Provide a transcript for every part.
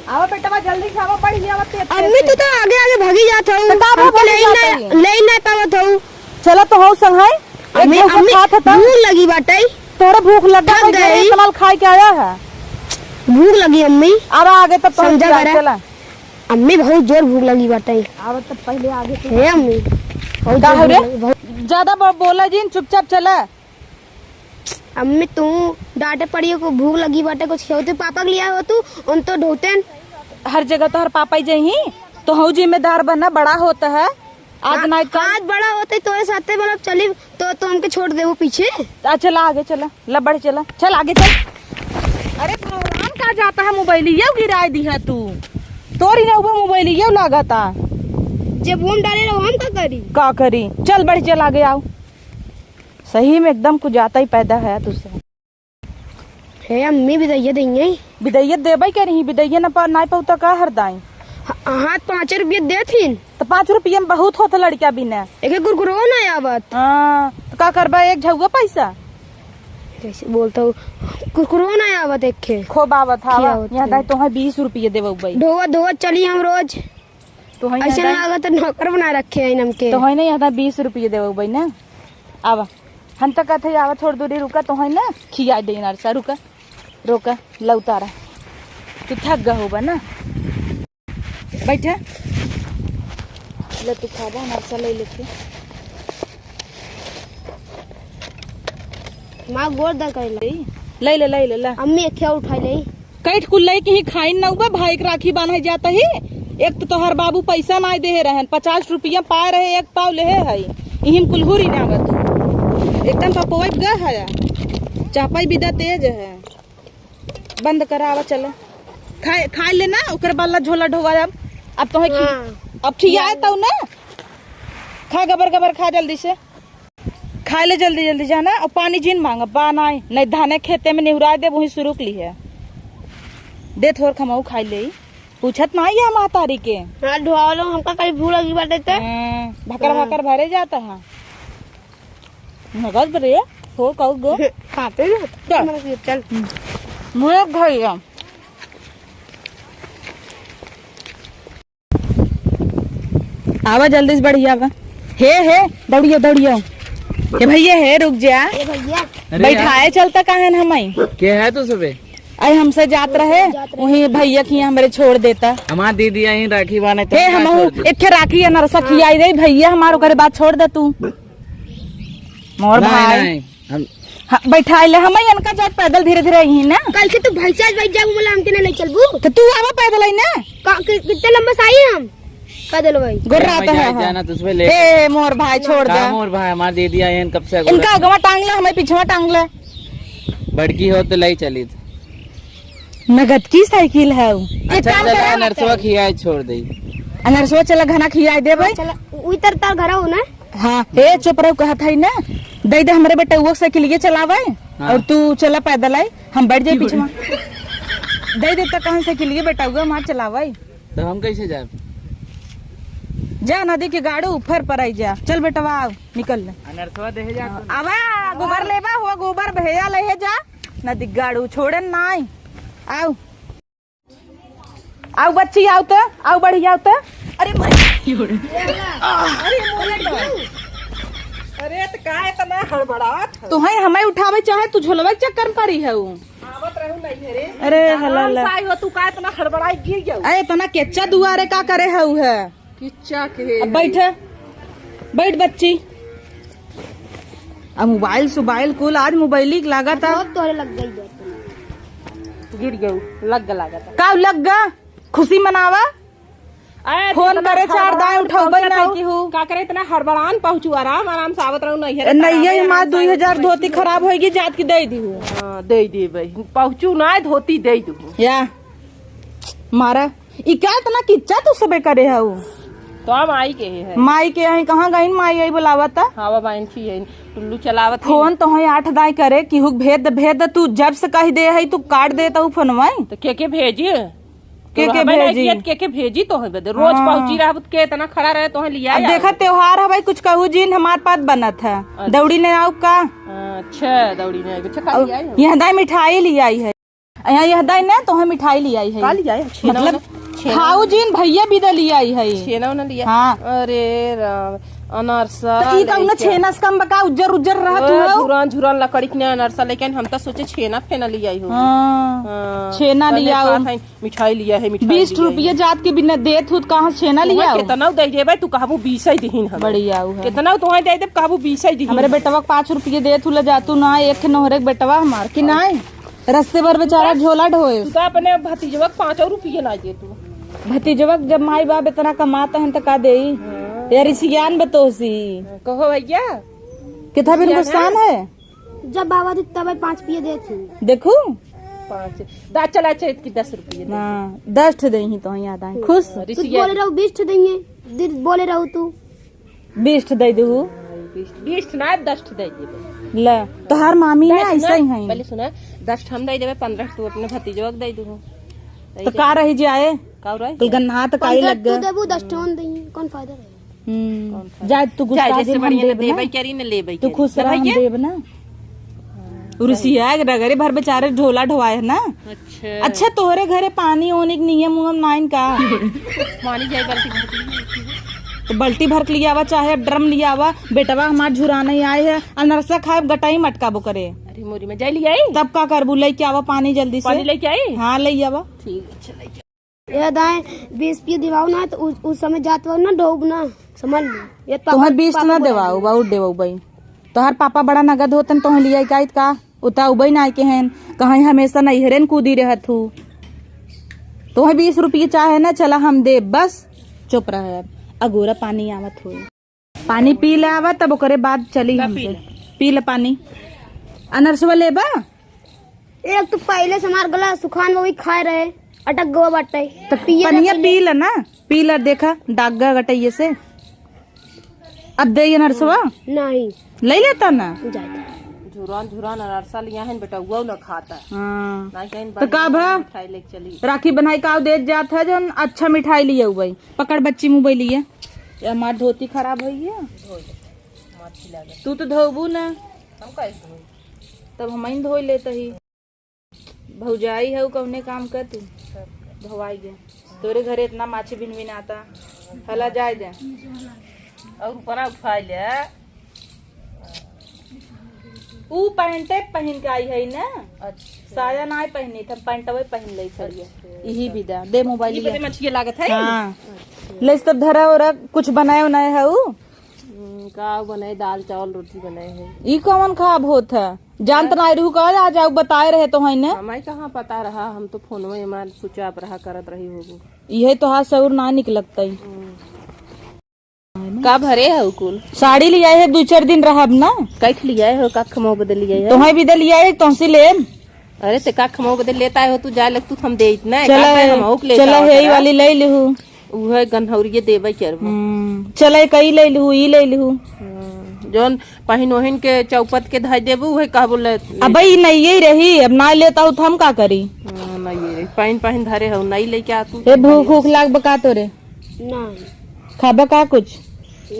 आओ बेटा जल्दी खाओ पड़ी जाओ अम्मी तू तो आगे आगे भागी जात हूं ले ना पावत हूं। चलो तो हो संघाई अम्मी भूख लगी बाटे। तोरा भूख लगा गई कमाल खाए के आया है। भूख लगी अम्मी अब आगे तब समझा चला अम्मी बहुत जोर भूख लगी बाटे। अब तब पहले आगे हे अम्मी ज्यादा बोला जी चुपचाप चला। अम्मी तू डांटे पड़ी को भूख लगी बाटे कुछ खेते पापा के लिया हो तू उन तो ढोते हर जगह तो हर पापा ही जही तो हूँ जिम्मेदार बनना बड़ा होता है। आज ना आज बड़ा होते तो साथ मतलब चली तो हमके छोड़ दे वो पीछे। चला आगे चला लबड़ चला चल आगे चल। अरे भगवान कहा जाता है मोबाइल ये गिरा दी है तू तोरी ने ऊपर मोबाइल ये लगा था जब हम डाले रहो हम का करी चल बढ़ चल आगे आओ। सही में एकदम कुछ जाता ही पैदा है तुझसे। हे अम्मी बिदैया देंगे बिदैया देबई के नहीं बिदैया ना पाता का हर दाई हाथ 5 रुपये दे थी तो 5 रुपये में बहुत होता लड़किया बिना एक गुरगुरो ना आवत। तो का करबा एक झुआ पैसा कैसे बोलता हूँ गुरगुरो ना आवत एक खूब आवत यहाँ तो 20 रुपये देव ढोवा चली हम रोज तो ऐसे लागत नौकर बना रखे हैं नमके तो है ना यहाँ 20 रुपये देव ना आवा हम तो कहते आवा थोड़ी दूरी रुका तो है ना खिया दे नरसा रुका रोका लौतारा तू थक गया होगा ना बैठा ले तू खावा नरसा ले लेके माँ गोर दा कर ले अम्मी क्या उठाई ले कैठ कुल ले कहीं खाई न हुआ भाई के राखी बांधा जाता ही एक तो हर बाबू पैसा ना दे रहे 50 रुपया पाए रहे एक पाव ले है इहिम कुलहुरी ना तू एकदम पपोई ग है चापाई बिदा तेज है बंद करावा चले खाए लेना ओकर बाला झोला ढोवा अब तो है अब खियाए तो ना खा गबर गबर खा जल्दी से खा ले जल्दी जल्दी जाना और पानी जिन मांगा पाना नहीं धाने खेते में निहुरा दे वही शुरू ली है दे थोड़ खमाऊ खाई ले पूछत ना है मातारी के ढोवा लो हमका कहीं भूख लगी बाटे भकर भकर भरे जाता है नगद रे हो कौ गो खाते चल मुझे भैया आवा जल्दी से बढ़िया आवा हे दौड़ियो ये भैया है रुक जा बैठाए चलता कहा हम क्या है तो सुबह आई हमसे जात रहे वही भैया की हमारे छोड़ देता हमार दीदी यही राखी बाने हम एक राखी है नरसा खियाई दे भैया हमारे बात छोड़ दे तू मोर भाई हम बैठा ले हम इनका जात पैदल धीरे धीरे यही ना कल से तू भाई साथ बैठ जाऊ बोला हमके नहीं चलबू तो तू आवा पैदल आई ना कितना लंबा साई हम पैदल भाई गुर्राता है जाना तुझ पे ले ए मोर भाई छोड़ दे मोर भाई हमार दीदी आई कब से इनका अगवा टांग ले हमें पीछे टांग ले बड़की हो तो लाई चली नगद की साइकिल है अच्छा नरसवा खियाए छोड़ दे नरसवा चला घना खियाई दे भाई चला उतर तार घर हो ना हाँ हे चुप रहो कहत है ना दे दे हमारे बेटा वो साइकिल ये चलावे और तू चला पैदल आई हम बैठ जाए पीछे दे देता कहाँ साइकिल ये बेटा हुआ मार चलावे तो हम कैसे जाए जा नदी के गाड़ी ऊपर पर आई जा चल बेटा आओ निकल ले नरसवा दे जा आवा गोबर लेबा हो गोबर भेजा ले जा नदी गाड़ी छोड़े ना आओ आओ बच्ची आओ बढ़ी आओ तो अरे अरे तो का इतना हड़बड़ात तू है हमें उठावे चाहे तू झोलवा चक्कर में पड़ी है आवत रहू नहीं रे अरे हला साई हो तू का इतना हड़बड़ाई गिर जाऊ अरे इतना केच्चा दुआरे का करे है किच्चा के बैठ बच्ची अब मोबाइल कुल आज मोबाइल ही लगा था तोरे लग गई गिर गयू लग का लग गा खुशी मनावा फोन करे चार दाएं उठाऊ का करे इतना हड़बड़ान पहुँचू आराम से आवत रहू नहीं माँ 2000 धोती खराब होगी जात की दे दी दे दी पहुँचू ना धोती दे दू या मारा क्या इतना किच्चा तू सबे करे है तो हम आई के है माई के यही कहाँ गई माई आई बुलावत हाँ बाबा टुल्लू चलावत फोन तो है 8 दाई करे कि भेद तू जब से कही दे है तू काट दे तो फोनवा तो के भेजी के भेजी तो है रोज पहुंची रहा के इतना खड़ा रहे तो लिया देखा त्योहार है भाई कुछ कहू जीन हमारे पास बना था दौड़ी ने आओ का अच्छा दौड़ी ने यहाँ दाई मिठाई ले आई है यहाँ यह दाई ना तो हम मिठाई ले आई है। का लिया है? छेना मतलब खाऊ जीन भैया भी दे लिया आई है। छेना उना लिया। हाँ। अरे राम, अनारसा तो ई कहूँ छेना से कम बका उज्जर उज्जर रहा तू। झुरान झुरान लकड़ी के अनारसा, लेकिन हम तो सोचे छेना फेना लिया हो। हाँ, छेना लिया हो। मिठाई लिया है। 20 रुपये जात के बिना देत हूँ कहाँ छेना लिया हो। कितना दे देबे तू कहबू 20 ही दहीन हम। बढ़िया है। कितना तुम्हें दे दे कहबू 20 ही दहीन। हमारे बेटवा 5 रुपये देत हूँ ले जातू ना एक नोहरे बेटवा हमार की ना रस्ते भर बेचारा झोला ढोए। तू तो अपने भतीजवा 5 रुपये ना दे तू। भतीजवा जब माई बाप इतना कमाता है तो का दे यार इसियान बतोसी कहो भैया कितना भी नुकसान है। जब बाबा दी तब 5 पिए दे थी। देखू 5 दा चला चैत की 10 रुपये। हाँ 10 दे ही तो याद आए खुश। तू बोले रहू 20 देंगे, दिल बोले रहू तू 20 दे दू 20 ना 10 दे देबे। ले तोहार मामी ने ऐसा ही है। पहले सुना 10 हम दे देबे, 15 तू अपने भतीजवा के दे दू। तो का रही जाए का रही कल गन्ना तो काई लग तू गया। देबू 10 टन देंगे, कौन फायदा रहे। जाए तू गुस्सा जैसे दे हम बढ़िया देब देबे ना करी न लेबे। तू खुश रह हम देब ना। उर्सिया रगरे भर बेचारे ढोला ढोवाए है ना। अच्छा अच्छा तोहरे घरे पानी होने के नियम उयम नाइन का पानी जाए बाल्टी तो बल्टी भर के लिया आवा चाहे ड्रम लिया आवा। बेटवा हमार झुराने आए है अनरसा खाए गटाई मटकाबो करे। अरे मोरी में जाए लिया आई। तब का करबू लेके आवा पानी जल्दी पानी से। लेके आई। हाँ ले आवा। ठीक है चले ये दाएं 20 पिए दिवाओ ना तो उस समय जात हो ना डूब ना समझ ली। ये तुम्हार 20 ना देवाऊ बाऊ देवाऊ भाई तोहर पापा बड़ा नगद होतन तो लिया काइत का उता उबई ना के हैं कहीं हमेशा नहीं हेरेन कूदी रहत हूँ। तुम्हें 20 रुपये चाहे ना चला हम दे बस चुप रहे। अब अगोरा पानी आवत हो पानी पी ले आवा तब ओकरे बाद चली हमसे पी ले पानी। अनरसवा लेबा एक तो पहले से हमार गला सुखान वो भी खाए रहे अटक गवा बाटे तो पनिया पी ले ना पी ले देखा डाक गया गटैये से। अब दे नरसवा नहीं ले लेता ना। जाए झुरान झुरान अनारसा लिया है बेटा वो ना खाता है। हाँ ना कहीं तो का भा मिठाई लेके चली। राखी बनाई का दे जात है जन अच्छा मिठाई लिए हुई पकड़ बच्ची मुंह लिए ये हमार धोती खराब हुई है। तू तो धोबू ना हम कैसे तब हम धो लेते ही भौजाई है कौने काम कर तू धोवाई गए तोरे घरे इतना माछी बिन बिन आता हला जाए जा और ऊपर उठा ले। ऊ पैंटे पहन के आई है ना। साया ना पहनी था पैंटवे पहन ले छड़िए यही विदा दे मोबाइल ये बड़े मछली लागत है। हाँ ले सब धरा और कुछ बनाए उनाए है ऊ का बनाए दाल चावल रोटी बनाए है। ई कौन खाब होत है जानत ना रहू का आ जाओ बताए रहे तो है ना। हमें कहाँ पता रहा हम तो फोन में हमारे स्विच ऑफ रहा करत रही होगो। यही तो हाथ सऊर ना निकलता ही। का भरे है कुल साड़ी लिया है 2-4 दिन रहब ना कैठ लिया है कख मो बदल लिया है। तुम्हें भी दे लिया है तुमसे ले। अरे ते कख मो बदल लेता है तू जाए लग तू हम दे इतना चला है वाली ले लिहू उहे गन्हौरिये देबे करब। चले कई ले लिहू ई ले लिहू जोन पहिन ओहिन के चौपत के धाई देबू उहे कहबो ले। अब नहीं यही रही अब ना लेता हूँ तो हम का करी। नहीं रे पहिन पहिन धरे हो नहीं लेके आ तू। हे भूख भूख लाग बका तो रे नहीं खाबा का कुछ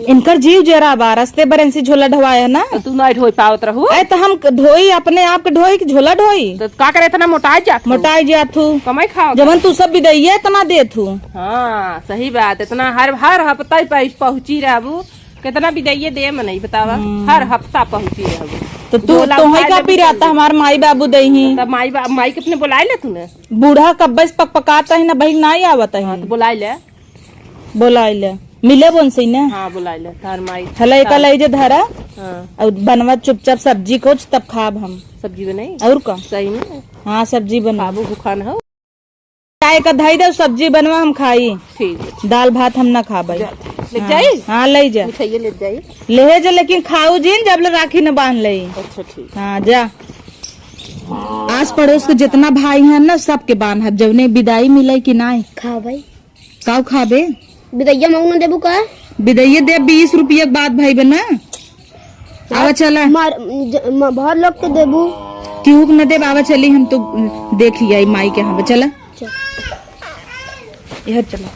इनकर जीव जरा बा रस्ते बरंसी झोला ढवाया ना। तो तू नहीं ढोई पावत रहू। अरे तो हम ढोई अपने आप के ढोई की झोला ढोई तो का करे इतना मोटाई जात मोटाई जात हूँ कमाई खाओ जबन तू सब विदैया इतना देत हूँ। हाँ सही बात इतना हर हर हफ्ता ही पहुँची रहबू कितना विदैये दे में नहीं बतावा हर हफ्ता पहुँची रहबू। तो तू तो का पी रहता हमार माई बाबू दही तब माई के अपने बुलाए ले तूने। बूढ़ा कब्बस पक पकाता है ना भाई ना ही आवता है तो बुलाए ले बोला ले मिले बोन से ना। हाँ बुलाए ले तार माई हला एक लाई जे धरा हाँ और बनवा चुपचाप सब्जी को तब खाब हम सब्जी बनाई और का सही में हाँ सब्जी बना बाबू भूखान हो चाय का धाई दे सब्जी बनवा हम खाई ठीक है दाल भात हम ना खा भाई ले जाई हाँ ले जा मिठाइये ले जाई ले जा लेकिन खाऊ जिन जब ले राखी न बांध ले। अच्छा ठीक हाँ जा आस पड़ोस के जितना भाई है ना सबके बांध है जब ने विदाई मिले कि ना खा भाई काऊ खाबे बिदैया मांगना देबू का विदैये दे 20 रुपये के बाद भाई बना आवा चला बहुत लोग के देबू क्यों न दे बाबा चली हम तो देख लिया माई के यहाँ चला चल। यह चला।